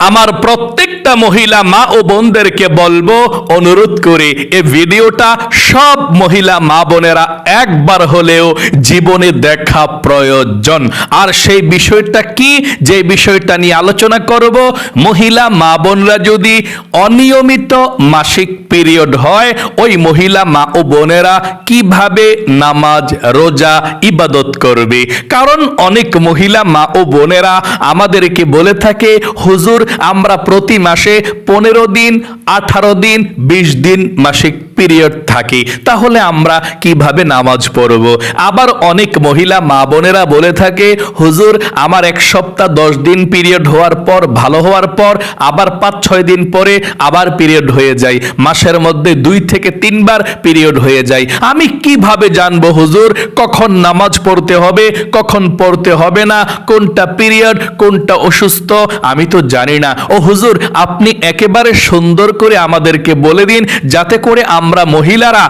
আমার প্রত্যেকটা মহিলা মা ও বোনদেরকে বলবো, অনুরোধ করে এই ভিডিওটা সব মহিলা মা বোনেরা একবার হলেও জীবনে দেখা প্রয়োজন। আর সেই বিষয়টা কি, যে বিষয়টা নিয়ে আলোচনা করব, মহিলা মা বোনরা যদি অনিয়মিত মাসিক পিরিয়ড হয়, ওই মহিলা মা ও বোনেরা কিভাবে নামাজ, রোজা, ইবাদত করবে। কারণ অনেক মহিলা মা ও বোনেরা আমাদেরকে বলে থাকে, হুজুর আমরা প্রতি মাসে 15 দিন, 18 দিন, 20 দিন মাসিক পিরিয়ড থাকি, তাহলে আমরা কিভাবে নামাজ পড়ব। আবার অনেক মহিলা মা বোনেরা বলে থাকে, হুজুর আমার 1 সপ্তাহ 10 দিন পিরিয়ড হওয়ার পর, ভালো হওয়ার পর আবার 5-6 দিন পরে আবার পিরিয়ড হয়ে যায়, মাসের মধ্যে 2 থেকে 3 বার পিরিয়ড হয়ে যায়। আমি কিভাবে জানবো হুজুর কখন নামাজ পড়তে হবে, কখন পড়তে হবে না, কোনটা পিরিয়ড, কোনটা অসুস্থ, আমি তো জানি না। ও হুজুর আপনি একেবারে সুন্দর করে আমাদেরকে বলে দিন, যাতে করে আমরা মহিলারা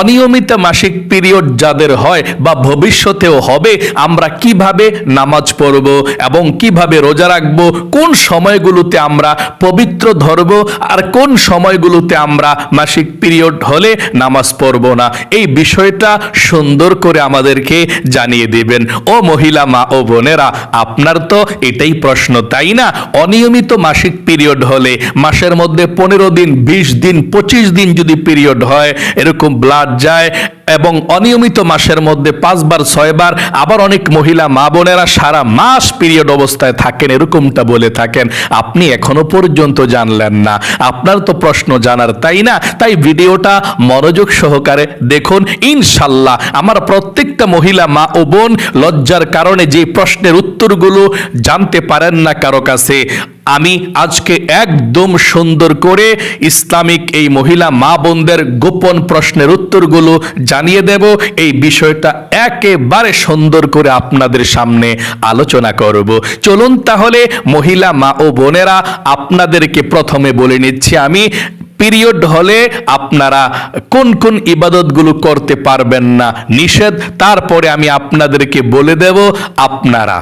অনিয়মিত মাসিক পিরিয়ড যাদের হয় বা ভবিষ্যতেও হবে, আমরা কিভাবে নামাজ পড়ব এবং কিভাবে রোজা রাখব, কোন সময়গুলোতে আমরা পবিত্র ধরব আর কোন সময়গুলোতে আমরা মাসিক পিরিয়ড হলে নামাজ পড়ব না, এই বিষয়টা সুন্দর করে আমাদেরকে জানিয়ে দিবেন। ও মহিলা মা ও বোনেরা, আপনার তো এটাই প্রশ্ন, তাই না? অনিয়মিত মাসিক পিরিয়ড হলে, মাসের মধ্যে 15 দিন, 20 দিন, 25 দিন যদি পিরিয়ড হয়, এরকম ব্লাড যায় এবং অনিয়মিত মাসের মধ্যে 5 বার 6 বার, আবার অনেক মহিলা মা বোনেরা সারা মাস পিরিয়ড অবস্থায় থাকেন, এরকমটা বলে থাকেন। আপনি এখনো পর্যন্ত জানলেন না, আপনার তো প্রশ্ন জানার, তাই না? তাই ভিডিওটা মনোযোগ সহকারে দেখুন। ইনশাল্লাহ আমার প্রত্যেকটা মহিলা মা ও বোন লজ্জার কারণে যে প্রশ্নের উত্তরগুলো জানতে পারেন না কারো কাছে, আমি আজকে একদম সুন্দর করে ইসলামিক এই মহিলা মা বোনদের গোপন প্রশ্নের উত্তরগুলো জানিয়ে দেব। এই বিষয়টা একেবারে সুন্দর করে আপনাদের সামনে আলোচনা করব। চলুন তাহলে মহিলা মা ও বোনেরা, আপনাদেরকে প্রথমে বলে নিচ্ছি আমি, পিরিয়ড হলে আপনারা কোন কোন ইবাদতগুলো করতে পারবেন না, নিষেধ, তারপরে আমি আপনাদেরকে বলে দেব আপনারা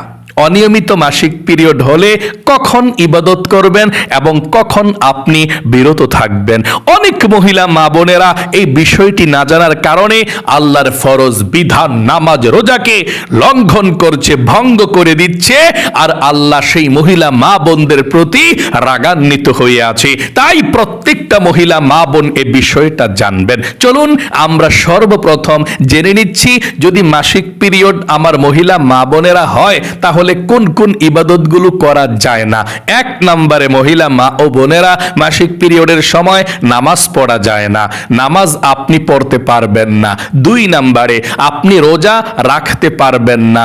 অনিয়মিত মাসিক পিরিয়ড হলে কখন ইবাদত করবেন এবং কখন আপনি বিরত থাকবেন। অনেক মহিলা মা বোনেরা এই বিষয়টি না জানার কারণে আল্লাহর ফরজ বিধান নামাজ রোজাকে লঙ্ঘন করছে, ভঙ্গ করে দিচ্ছে, আর আল্লাহ সেই মহিলা মা বোনদের প্রতি রাগান্বিত হয়ে আছে। তাই প্রত্যেকটা মহিলা মা বোন এই বিষয়টা জানবেন। চলুন আমরা সর্বপ্রথম জেনে নিচ্ছি, যদি মাসিক পিরিয়ড আমার মহিলা মা বোনেরা হয়, তাহলে কোন কোন ইবাদতগুলো করা যায় না। 1 নম্বরে মহিলা মা ও বোনেরা, মাসিক পিরিয়ডের সময় নামাজ পড়া যায় না, নামাজ আপনি পড়তে পারবেন না। 2 নম্বরে আপনি রোজা রাখতে পারবেন না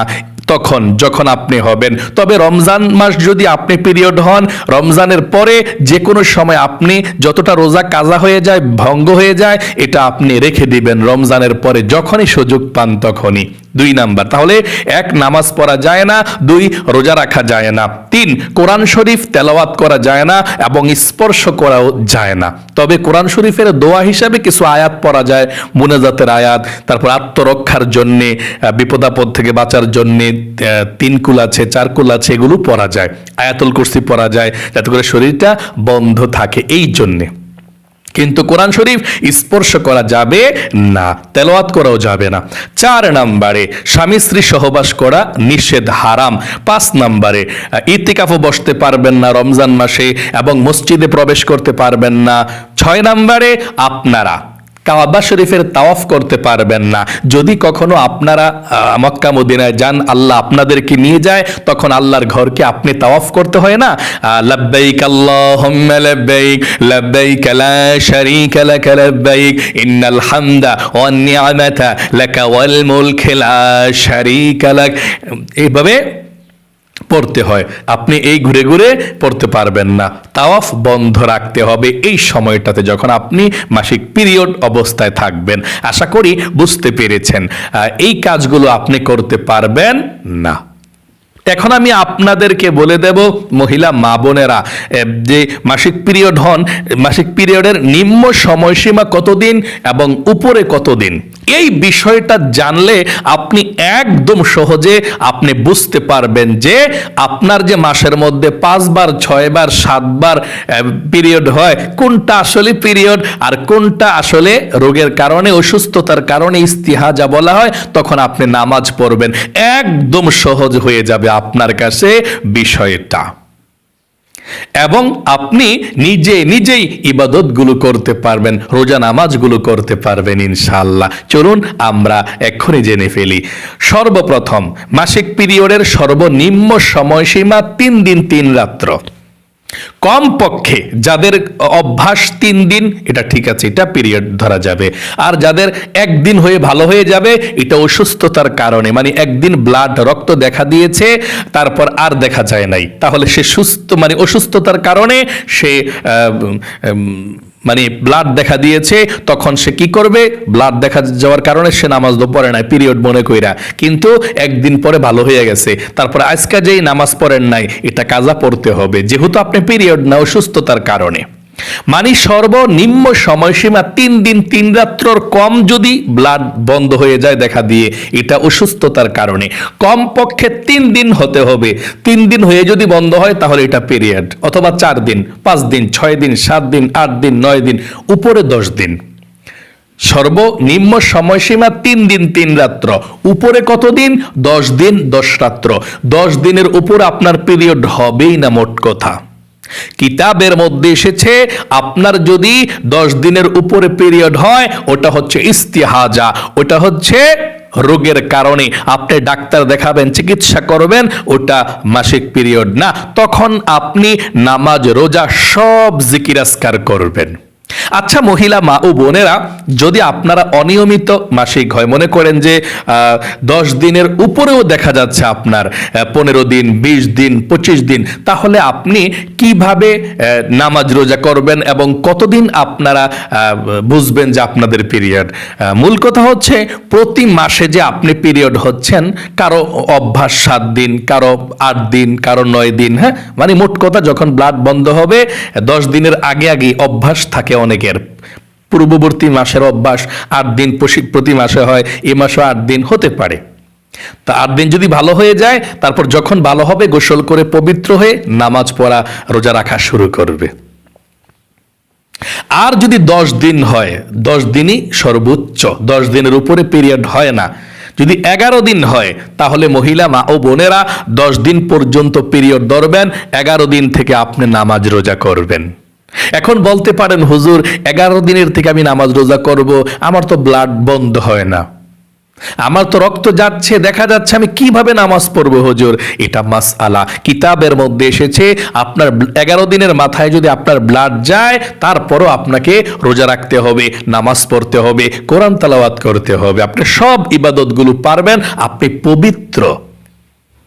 তখন যখন আপনি হবেন। তবে রমজান মাস যদি আপনি পিরিয়ড হন, রমজানের পরে যে কোনো সময় আপনি যতটা রোজা কাজা হয়ে যায়, ভঙ্গ হয়ে যায়, এটা আপনি রেখে দিবেন রমজানের পরে, যখনই সুযোগ পান তখনই। 2 নাম্বার, তাহলে 1 নামাজ পড়া যায় না, 2 রোজা রাখা যায় না, 3 কোরআন শরীফ তেলাওয়াত করা যায় না এবং স্পর্শ করাও যায় না। তবে কোরআন শরীফের দোয়া হিসাবে কিছু আয়াত পড়া যায়, মুনাজাতের আয়াত, তারপর আত্মরক্ষার জন্যে, বিপদাপদ থেকে বাঁচার জন্যে 3 কুল আছে, 4 কুল আছে, এগুলো পড়া যায়। আয়াতুল কুরসি পড়া যায় যাতে করে শরীরটা বন্ধ থাকে, এই জন্যে। কিন্তু কোরআন শরীফ স্পর্শ করা যাবে না, তেলাওয়াত করাও যাবে না। 4 নম্বরে স্বামী স্ত্রী সহবাস করা নিষেধ, হারাম। 5 নম্বরে ইতিকাফও বসতে পারবেন না রমজান মাসে এবং মসজিদে প্রবেশ করতে পারবেন না। 6 নম্বরে আপনারা কাবা শরীফের তাওয়াফ করতে পারবেন না। যদি কখনো আপনারা মক্কা মদিনায় যান, আল্লাহ আপনাদেরকে নিয়ে যায়, তখন আল্লাহর ঘরকে আপনি তাওয়াফ করতে হয় না, লাব্বাইক আল্লাহুম্মা লাব্বাইক, লাব্বাইক লা শারীকা লাক লাব্বাইক, ইন্নাল হামদা ওয়ান নি'মাতা লাকা ওয়াল মুলক লা শারীকা লাক, এইভাবে পড়তে হয়। আপনি এই ঘুরে ঘুরে পড়তে পারবেন না, তাওয়াফ বন্ধ রাখতে হবে এই সময়টাতে যখন আপনি মাসিক পিরিয়ড অবস্থায় থাকবেন। আশা করি বুঝতে পেরেছেন। এই কাজগুলো আপনি করতে পারবেন না। এখন আমি আপনাদেরকে বলে দেব, মহিলা মা বোনেরা যে মাসিক পিরিয়ড হন, মাসিক পিরিয়ডের নিম্ন সময়সীমা কতদিন এবং উপরে কতদিন। এই বিষয়টা জানলে আপনি একদম সহজে আপনি বুঝতে পারবেন যে আপনার যে মাসের মধ্যে 5 বার 6 বার 7 বার পিরিয়ড হয়, কোনটা আসলে পিরিয়ড আর কোনটা আসলে রোগের কারণে, অসুস্থতার কারণে ইস্তিহাজা বলা হয়। তখন আপনি নামাজ পড়বেন, একদম সহজ হয়ে যাবে আপনার কাছে বিষয়টা, এবং আপনি নিজেই ইবাদতগুলো করতে পারবেন, রোজা নামাজগুলো করতে পারবেন ইনশাআল্লাহ। চলুন আমরা এক্ষুনি জেনে ফেলি। সর্বপ্রথম, মাসিক পিরিয়ডের সর্বনিম্ন সময়সীমা 3 দিন 3 রাত্র। কমপক্ষে যাদের অভ্যাস 3 দিন, এটা ঠিক আছে, এটা পিরিয়ড ধরা যাবে। আর যাদের একদিন হয়ে ভালো হয়ে যাবে, এটা অসুস্থতার কারণে, মানে একদিন ব্লাড রক্ত দেখা দিয়েছে তারপর আর দেখা যায় নাই, তাহলে সে সুস্থ, মানে অসুস্থতার কারণে সে মানে ব্লাড দেখা দিয়েছে, তখন সে কি করবে? ব্লাড দেখা যাওয়ার কারণে সে নামাজ পড়ে নাই পিরিয়ড মনে কইরা, কিন্তু একদিন পরে ভালো হয়ে গেছে, তারপরে আজকে যেই নামাজ পড়েন নাই, এটা কাজা পড়তে হবে, যেহেতু আপনি পিরিয়ড না, অসুস্থতার কারণে। মানে সর্বনিম্ন সময়সীমা 3 দিন 3 রাত্রর কম যদি ব্লাড বন্ধ হয়ে যায় দেখা দিয়ে, এটা অসুস্থতার কারণে। কমপক্ষে 3 দিন হতে হবে। 3 দিন হয়ে যদি বন্ধ হয় তাহলে এটা পিরিয়ড, অথবা 4 দিন 5 দিন 6 দিন 7 দিন 8 দিন 9 দিন, উপরে 10 দিন। সর্বনিম্ন সময়সীমা 3 দিন 3 রাত্র, উপরে কত দিন? 10 দিন 10 রাত্র। 10 দিনের উপর আপনার পিরিয়ড হবেই না, মোট কথা। কিতাবের মধ্যে এসেছে আপনার যদি 10 দিনের উপরে পিরিয়ড হয়, ওটা হচ্ছে ইস্তিহাজা, ওটা হচ্ছে রোগের কারণে। আপনি ডাক্তার দেখাবেন, চিকিৎসা করবেন, ওটা মাসিক পিরিয়ড না। তখন আপনি নামাজ রোজা সব জিকির আজকার করবেন। আচ্ছা মহিলা মা ও বোনেরা, যদি আপনারা অনিয়মিত মাসিক হয়, মনে করেন যে 10 দিনের উপরেও দেখা যাচ্ছে আপনার 15 দিন 20 দিন 25 দিন, তাহলে আপনি কিভাবে নামাজ রোজা করবেন এবং কতদিন আপনারা বুঝবেন যে আপনাদের পিরিয়ড? মূল কথা হচ্ছে, প্রতি মাসে যে আপনি পিরিয়ড হচ্ছেন, কারো অভ্যাস 7 দিন, কারো 8 দিন, কারো 9 দিন, হ্যাঁ, মানে মোট কথা যখন ব্লাড বন্ধ হবে 10 দিনের আগে অভ্যাস থাকে অনেকের, পূর্ববর্তী মাসের অভ্যাস 8 দিন প্রতি মাসে হয়, এ মাসে 8 দিন হতে পারে। তা 8 দিন যদি ভালো হয়ে যায়, তারপর যখন ভালো হবে গোসল করে পবিত্র হয়ে নামাজ পড়া রোজা রাখা শুরু করবে। আর যদি 10 দিন হয়, 10 দিনই সর্বোচ্চ, 10 দিনের উপরে পিরিয়ড হয় না। যদি 11 দিন হয়, তাহলে মহিলা মা ও বোনেরা 10 দিন পর্যন্ত পিরিয়ড ধরবেন, 11 দিন থেকে আপনি নামাজ রোজা করবেন। এখন বলতে পারেন, হুজুর 11 দিনের থেকে আমি নামাজ রোজা করব, আমার তো ব্লাড বন্ধ হয় না, আমার তো রক্ত যাচ্ছে, দেখা যাচ্ছে, আমি কিভাবে নামাজ পড়বো হুজুর? এটা মাসআলা। কিতাবের মধ্যে এসেছে আপনার 11 দিনের মাথায় যদি আপনার ব্লাড যায়, তারপরও আপনাকে রোজা রাখতে হবে, নামাজ পড়তে হবে, কোরআন তেলাওয়াত করতে হবে, আপনি সব ইবাদতগুলো পারবেন, আপনি পবিত্র।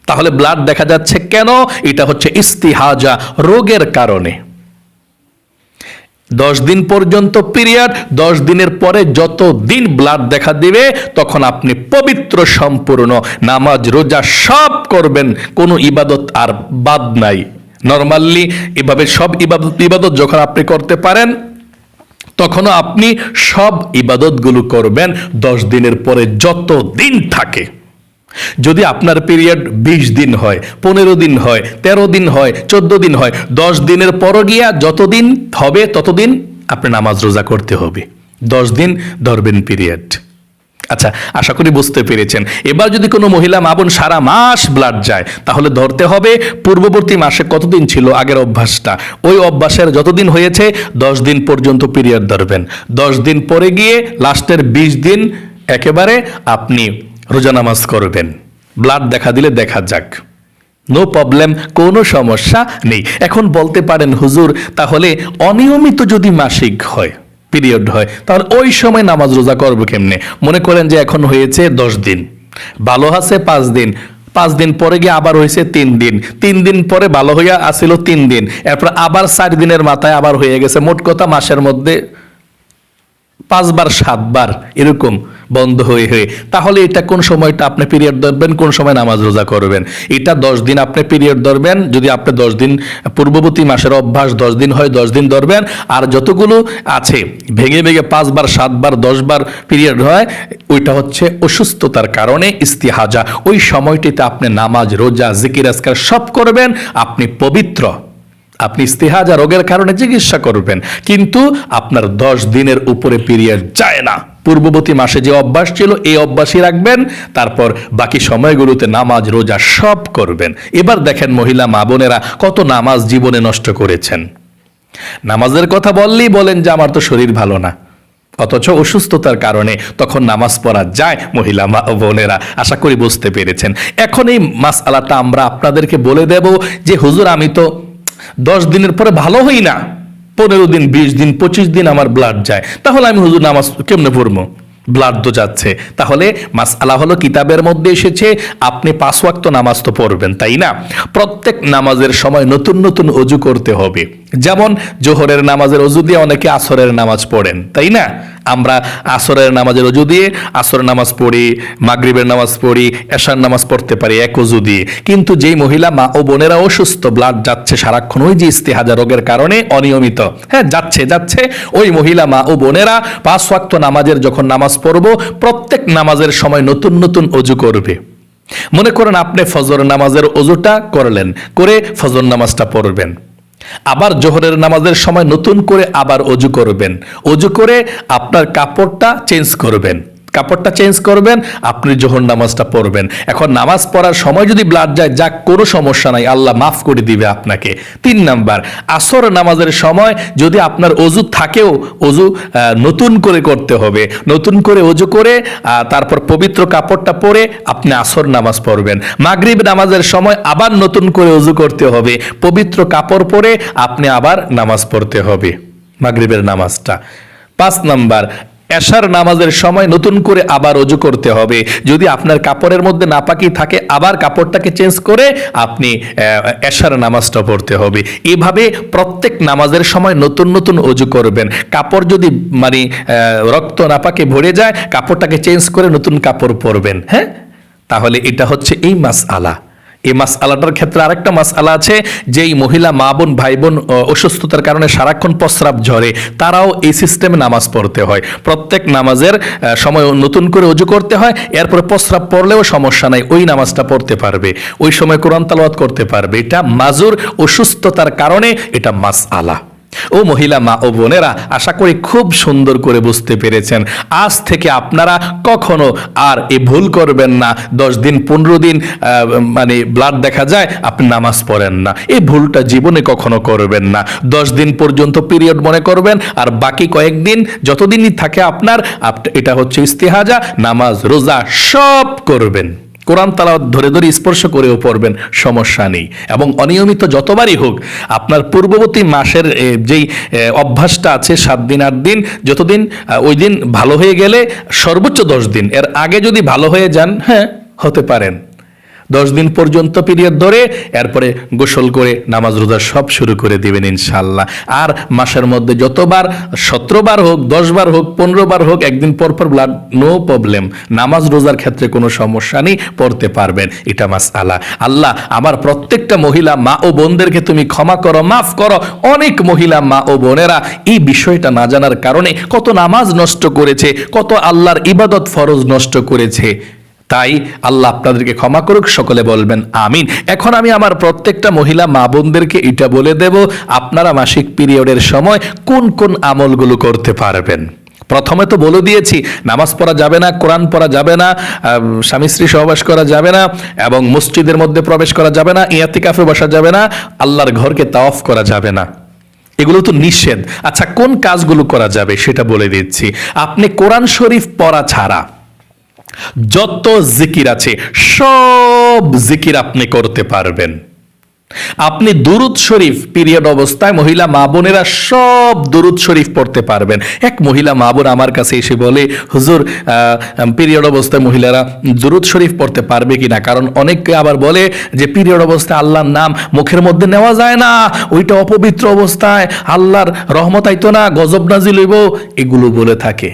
তাহলে ব্লাড দেখা যাচ্ছে কেন? এটা হচ্ছে ইস্তিহাজা, রোগের কারণে। 10 দিন পর্যন্ত পিরিয়ড, 10 দিনের পরে যত দিন ব্লাড দেখা দিবে, তখন আপনি পবিত্র সম্পূর্ণ, নামাজ রোজা সব করবেন, কোনো ইবাদত আর বাদ নাই। নরমালি এভাবে সব ইবাদত যখন আপনি করতে পারেন, তখনও আপনি সব ইবাদতগুলো করবেন 10 দিনের পরে যত দিন থাকে। যদি আপনার পিরিয়ড 20 দিন হয়, 15 দিন হয়, 13 দিন হয়, 14 দিন হয়, 10 দিনের পর গিয়া যতদিন হবে ততদিন আপনি নামাজ রোজা করতে হবে। 10 দিন ধরবেন পিরিয়ড। আচ্ছা, আশা করি বুঝতে পেরেছেন। এবার যদি কোনো মহিলা মা বোন সারা মাস ব্লাড যায়, তাহলে ধরতে হবে পূর্ববর্তী মাসে কতদিন ছিল আগের অভ্যাসটা, ওই অভ্যাসের যতদিন হয়েছে 10 দিন পর্যন্ত পিরিয়ড ধরবেন। 10 দিন পরে গিয়ে লাস্টের 20 দিন একেবারে আপনি রোজা নামাজ করবেন। ব্লাড দেখা দিলে দেখা যাক, নো প্রবলেম, কোনো সমস্যা নেই। এখন বলতে পারেন, হুজুর তাহলে অনিয়মিত যদি মাসিক হয়, পিরিয়ড হয়, তাহলে ওই সময় নামাজ রোজা করবো কেমনে? মনে করেন যে এখন হয়েছে 10 দিন, ভালো আছে 5 দিন, 5 দিন পরে গিয়ে আবার হয়েছে 3 দিন, 3 দিন পরে ভালো হইয়া আসিল 3 দিন, এরপর আবার 4 দিনের মাথায় আবার হয়ে গেছে, মোট কথা মাসের মধ্যে 5 বার 7 বার এরকম বন্ধ হয়ে হয়ে, তাহলে এটা কোন সময়টা আপনি পিরিয়ড ধরবেন, কোন সময় নামাজ রোজা করবেন? এটা 10 দিন আপনি পিরিয়ড ধরবেন। যদি আপনি 10 দিন পূর্ববর্তী মাসের অভ্যাস 10 দিন হয় 10 দিন ধরবেন। আর যতগুলো আছে ভেঙে ভেঙে 5 বার 7 বার 10 বার পিরিয়ড হয়, ওইটা হচ্ছে অসুস্থতার কারণে ইস্তিহাজা। ওই সময়টিতে আপনি নামাজ রোজা জিকির আজকার সব করবেন, আপনি পবিত্র। আপনি ইস্তিহাজা রোগের কারণে চিকিৎসা করবেন, কিন্তু আপনার 10 দিনের উপরে পিরিয়ড যায় না। পূর্ববর্তী মাসে যে অভ্যাস ছিল এই অভ্যাসই রাখবেন, তারপর বাকি সময়গুলোতে নামাজ রোজা সব করবেন। এবার দেখেন মহিলা মা বোনেরা কত নামাজ জীবনে নষ্ট করেছেন। নামাজের কথা বললেই বলেন যে আমার তো শরীর ভালো না, অথচ অসুস্থতার কারণে তখন নামাজ পড়া যায়। মহিলা মা বোনেরা আশা করি বুঝতে পেরেছেন। এখন এই মাসআলাটা আমরা আপনাদেরকে বলে দেব যে হুজুর আমি তো 10 দিনের পরে ভালো হই না, 15 দিন 20 দিন 25 দিন আমার ব্লাড যায়, তাহলে আমি হুজুর নামাজ কেমনে পড়বো? ব্লাড তো যাচ্ছে। তাহলে মাসআলা হলো কিতাবের মধ্যে এসেছে আপনি 5 ওয়াক্ত নামাজ তো পড়বেন, তাই না? প্রত্যেক নামাজের সময় নতুন নতুন অজু করতে হবে। যেমন জোহরের নামাজের অজু দিয়ে অনেকে আসরের নামাজ পড়েন, তাই না? আমরা আসরের নামাজের অজু দিয়ে আসরের নামাজ পড়ি, মাগরিবের নামাজ পড়ি, এশার নামাজ পড়তে পারি এক অজু দিয়ে। কিন্তু যেই মহিলা মা ও বোনেরা অসুস্থ, ব্লাড যাচ্ছে সারাক্ষণ ওই যে ইস্তিহাজা রোগের কারণে অনিয়মিত, হ্যাঁ যাচ্ছে, ওই মহিলা মা ও বোনেরা 5 ওয়াক্ত নামাজের যখন নামাজ পড়বো, প্রত্যেক নামাজের সময় নতুন নতুন অজু করবে। মনে করেন আপনি ফজর নামাজের অজুটা করলেন, করে ফজর নামাজটা পড়বেন। আবার জোহরের নামাজের সময় নতুন করে আবার অজু করবেন, অজু করে আপনার কাপড়টা চেঞ্জ করবেন, আপনি জোহর নামাজটা পড়বেন। এখন নামাজ পড়ার সময় যদি ব্লাড যায়, যাক কোনো সমস্যা নাই, আল্লাহ মাফ করে দিবে আপনাকে। 3 নাম্বার, আসর নামাজের সময় যদি আপনার অজু থাকেও, অজু নতুন করে করতে হবে, নতুন করে অজু করে তারপর পবিত্র কাপড়টা পরে আপনি আসর নামাজ পড়বেন। মাগরিব নামাজের সময় আবার নতুন করে অজু করতে হবে, পবিত্র কাপড় পরে আপনি আবার নামাজ পড়তে হবে মাগরিবের নামাজটা। 5 নাম্বার, এশার নামাজের সময় নতুন করে আবার অজু করতে হবে। যদি আপনার কাপড়ের মধ্যে নাপাকি থাকে, আবার কাপড়টাকে চেঞ্জ করে আপনি এশার নামাজটা পড়তে হবে। এভাবে প্রত্যেক নামাজের সময় নতুন নতুন অজু করবেন। কাপড় যদি মানে রক্ত নাপাকে ভরে যায়, কাপড়টাকে চেঞ্জ করে নতুন কাপড় পরবেন। হ্যাঁ, তাহলে এটা হচ্ছে এই মাসআলা। এই মাসআলাটার ক্ষেত্রে আরেকটা মাসআলা আছে, যেই মহিলা মা বোন ভাই বোন অসুস্থতার কারণে সারাক্ষণ প্রস্রাব ঝরে, তারাও এই সিস্টেমে নামাজ পড়তে হয়। প্রত্যেক নামাজের সময় নতুন করে অজু করতে হয়, এরপরে প্রস্রাব পড়লেও সমস্যা নাই, ওই নামাজটা পড়তে পারবে, ওই সময় কোরআন তেলাওয়াত করতে পারবে। এটা মাজুর, অসুস্থতার কারণে এটা মাসআলা। ও মহিলা মা ও বোনেরা, আশা করি খুব সুন্দর করে বুঝতে পেরেছেন। আজ থেকে আপনারা কখনো আর এই ভুল করবেন না। 10 দিন 15 দিন মানে ব্লাড দেখা যায়, আপনি নামাজ পড়েন না, এই ভুলটা জীবনে কখনো করবেন না। 10 দিন পর্যন্ত পিরিয়ড মনে করবেন, আর বাকি কয়েকদিন যতদিনই থাকে আপনার, এটা হচ্ছে ইস্তিহাজা, নামাজ রোজা সব করবেন। কোরআন তালাওয়াত ধরে ধরে স্পর্শ করেও পড়বেন, সমস্যা নেই। এবং অনিয়মিত যতবারই হোক, আপনার পূর্ববর্তী মাসের যেই অভ্যাসটা আছে 7 দিন 8 দিন, যতদিন ওই দিন ভালো হয়ে গেলে সর্বোচ্চ 10 দিন, এর আগে যদি ভালো হয়ে যান, হ্যাঁ হতে পারেন। 10 দিন পর্যন্ত পিরিয়ড ধরে এরপরে গোসল করে নামাজ রোজা সব শুরু করে দিবেন ইনশাআল্লাহ। আর মাসের মধ্যে যতবার 17 বার হোক, 10 বার হোক, 15 বার হোক, একদিন পর পর ব্লাড, নো প্রবলেম। নামাজ রোজার ক্ষেত্রে কোনো সমস্যা নেই, পড়তে পারবেন। এটা মাসআলা। আল্লাহ আমার প্রত্যেকটা মহিলা মা ও বোনদেরকে তুমি ক্ষমা করো, মাফ করো। অনেক মহিলা মা ও বোনেরা এই বিষয়টা না জানার কারণে কত নামাজ নষ্ট করেছে, কত আল্লাহর ইবাদত ফরজ নষ্ট করেছে। তাই আল্লাহ আপনাদেরকে ক্ষমা করুক, সকলে বলবেন আমিন। এখন আমি আমার প্রত্যেকটা মহিলা মা বোনদেরকে এটা বলে দেব, আপনারা মাসিক পিরিয়ডের সময় কোন কোন আমলগুলো করতে পারবেন। প্রথমে তো বলে দিয়েছি, নামাজ পড়া যাবে না, কোরআন পড়া যাবে না, স্বামী স্ত্রী সহবাস করা যাবে না, এবং মসজিদের মধ্যে প্রবেশ করা যাবে না, ইতিকাফে বসা যাবে না, আল্লাহর ঘরকে তাওয়াফ করা যাবে না। এগুলো তো নিষেধ। আচ্ছা, কোন কাজগুলো করা যাবে সেটা বলে দিচ্ছি। আপনি কোরআন শরীফ পড়া ছাড়া যত জিকির আছে সব জিকির আপনি করতে পারবেন। আপনি দুরুদ শরীফ পিরিয়ড অবস্থায় মহিলা মা বোনেরা সব দুরুদ শরীফ পড়তে পারবেন। এক মহিলা মা বোন আমার কাছে এসে বলে, হুজুর পিরিয়ড অবস্থায় মহিলারা দুরুদ শরীফ পড়তে পারবে কিনা, কারণ অনেকে আবার বলে যে পিরিয়ড অবস্থায় আল্লাহর নাম মুখের মধ্যে নেওয়া যায় না, ওইটা অপবিত্র অবস্থায়, আল্লাহর রহমত আইতো না, গজব নাজিল হইব, এগুলো বলে থাকে।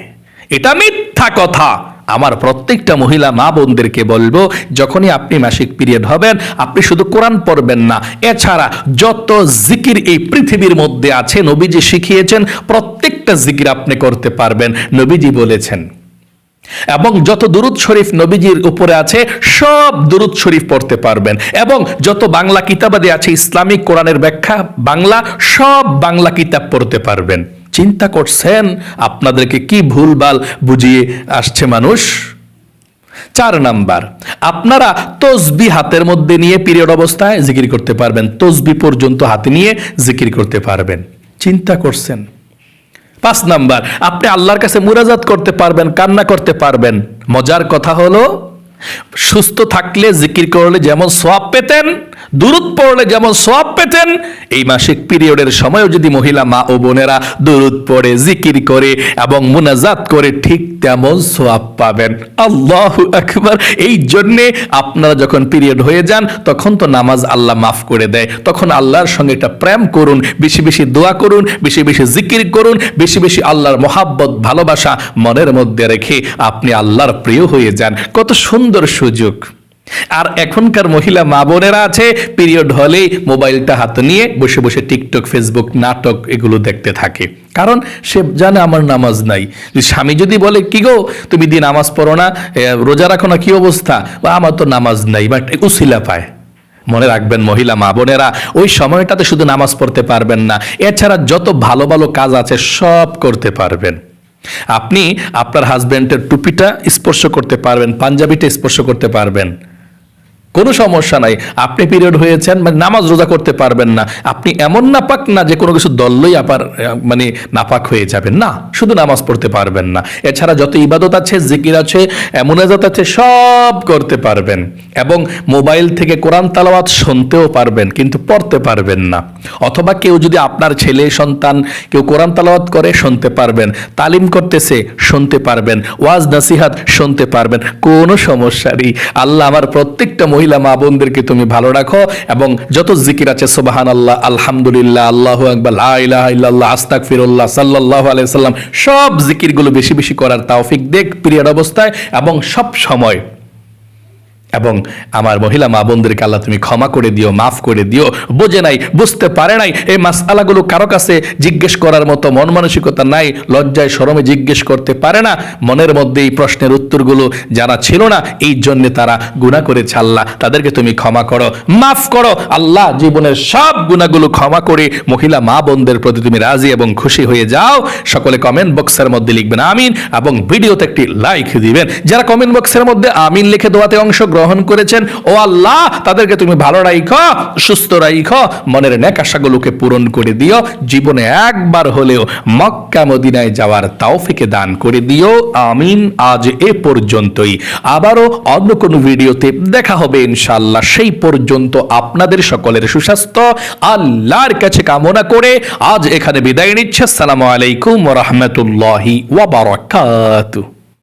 এটা মিথ্যা কথা। আমার প্রত্যেকটা মহিলা মা বোনদেরকে বলবো, যখনই আপনি মাসিক পিরিয়ড হবেন আপনি শুধু কোরআন পড়বেন না, এছাড়া যত জিকির এই পৃথিবীর মধ্যে আছে নবীজি শিখিয়েছেন প্রত্যেকটা জিকির আপনি করতে পারবেন, নবীজি বলেছেন। এবং যত দুরুদ শরীফ নবীজির উপরে আছে সব দুরুদ শরীফ পড়তে পারবেন। এবং যত বাংলা কিতাবাদি আছে ইসলামিক কোরআনের ব্যাখ্যা বাংলা, সব বাংলা কিতাব পড়তে পারবেন। চিন্তা করছেন আপনাদেরকে কি ভুলভাল বুঝিয়ে আসছে মানুষ। 4 নাম্বার, আপনারা তসবি হাতের মধ্যে নিয়ে পিরিয়ড অবস্থায় জিকির করতে পারবেন, তসবি পর্যন্ত হাতে নিয়ে জিকির করতে পারবেন। চিন্তা করছেন। 5 নাম্বার, আপনি আল্লাহর কাছে মুরাজাত করতে পারবেন, কান্না করতে পারবেন। মজার কথা হলো, সুস্থ থাকলে জিকির করলে যেমন সওয়াব পেতেন, দুরুদ পড়লে যেমন সওয়াব পেতেন, এই মাসিক পিরিয়ডের সময়ও যদি মহিলা মা ও বোনেরা দুরুদ পড়ে জিকির করে এবং মুনাজাত করে ঠিক তেমন সওয়াব পাবেন। আল্লাহু আকবার। এই জন্যে আপনারা যখন পিরিয়ড হয়ে যান তখন তো নামাজ আল্লাহ মাফ করে দেয়, তখন আল্লাহর সঙ্গে একটা প্রেম করুন, বেশি বেশি দোয়া করুন, বেশি বেশি জিকির করুন, বেশি বেশি আল্লাহর মহাব্বত ভালোবাসা মনের মধ্যে রেখে আপনি আল্লাহর প্রিয় হয়ে যান। কত সুন্দর সুযোগ। আর এখনকার মহিলা মা বোনেরা আছে পিরিয়ড হলেই মোবাইলটা হাতে নিয়ে বসে বসে টিকটক, ফেসবুক, নাটক এগুলো দেখতে থাকে, কারণ সে জানে আমার নামাজ নাই। স্বামী যদি বলে কি গো তুমি দিয়ে নামাজ পড়ো না, রোজা রাখো না, কি অবস্থা, বা আমার তো নামাজ নাই, বাট উসিলা পায়। মনে রাখবেন মহিলা মা বোনেরা, ওই সময়টাতে শুধু নামাজ পড়তে পারবেন না, এছাড়া যত ভালো ভালো কাজ আছে সব করতে পারবেন। আপনি আপনার হাজব্যান্ডের টুপিটা স্পর্শ করতে পারবেন, পাঞ্জাবিটা স্পর্শ করতে পারবেন, কোনো সমস্যা নাই। আপনি পিরিয়ড হয়েছেন মানে নামাজ রোজা করতে পারবেন না, আপনি এমন নাপাক না যে কোনো কিছু দললেই আবার মানে নাপাক হয়ে যাবেন, না, শুধু নামাজ পড়তে পারবেন না। এছাড়া যত ইবাদত আছে, জিকির আছে, মুনাজাত আছে, সব করতে পারবেন। এবং মোবাইল থেকে কোরআন তেলাওয়াত শুনতেও পারবেন, কিন্তু পড়তে পারবেন না। অথবা কেউ যদি আপনার ছেলে সন্তান কেউ কোরআন তেলাওয়াত করে শুনতে পারবেন, তালিম করতেছে শুনতে পারবেন, ওয়াজ নাসিহাত শুনতে পারবেন, কোনো সমস্যা নেই। আল্লাহ আমার প্রত্যেকটা মহিলা মা বোনদেরকে তুমি ভালো রাখো, এবং যত জিকির আছে সুবহানাল্লাহ, আলহামদুলিল্লাহ, আল্লাহু আকবার, লা ইলাহা ইল্লাল্লাহ, আস্তাগফিরুল্লাহ, সাল্লাল্লাহু আলাইহি সাল্লাম, সব জিকিরগুলো বেশি বেশি করার তৌফিক দেখ পিরিয়ড অবস্থায় এবং সব সময়। এবং আমার মহিলা মা বোনদেরকে আল্লাহ তুমি ক্ষমা করে দিও, মাফ করে দিও। বোঝে নাই, বুঝতে পারে নাই, এই মাসআলাগুলো কারো কাছে জিজ্ঞেস করার মতো মন মানসিকতা নাই, লজ্জায় শরমে জিজ্ঞেস করতে পারে না, মনের মধ্যে এই প্রশ্নের উত্তরগুলো জানা ছিল না, এই জন্য তারা গুনাহ করেছে। আল্লাহ তাদেরকে তুমি ক্ষমা করো, মাফ করো। আল্লাহ জীবনের সব গুনাহগুলো ক্ষমা করে মহিলা মা বোনদের প্রতি তুমি রাজি এবং খুশি হয়ে যাও। সকলে কমেন্ট বক্সের মধ্যে লিখবেন আমিন, এবং ভিডিওতে একটি লাইক দিবেন। যারা কমেন্ট বক্সের মধ্যে আমিন লিখে দোয়াতে অংশগ্রহণ করেছেন, ও আল্লাহ তাদেরকে তুমি ভালো রাখো, সুস্থ রাখো, মনের নেক আশাগুলোকে পূরণ করে দিও, জীবনে একবার হলেও মক্কা মদিনায় যাওয়ার তৌফিকে দান করে দিও, আমিন। আজ এ পর্যন্তই, আবারও অন্য কোনো ভিডিওতে দেখা হবে ইনশাআল্লাহ। সেই পর্যন্ত আপনাদের সকলের সুস্বাস্থ্য আল্লাহর কাছে কামনা করে আজ এখানে বিদায় নিচ্ছে। আসসালামু আলাইকুম ওয়া রাহমাতুল্লাহি ওয়া বারাকাতুহু।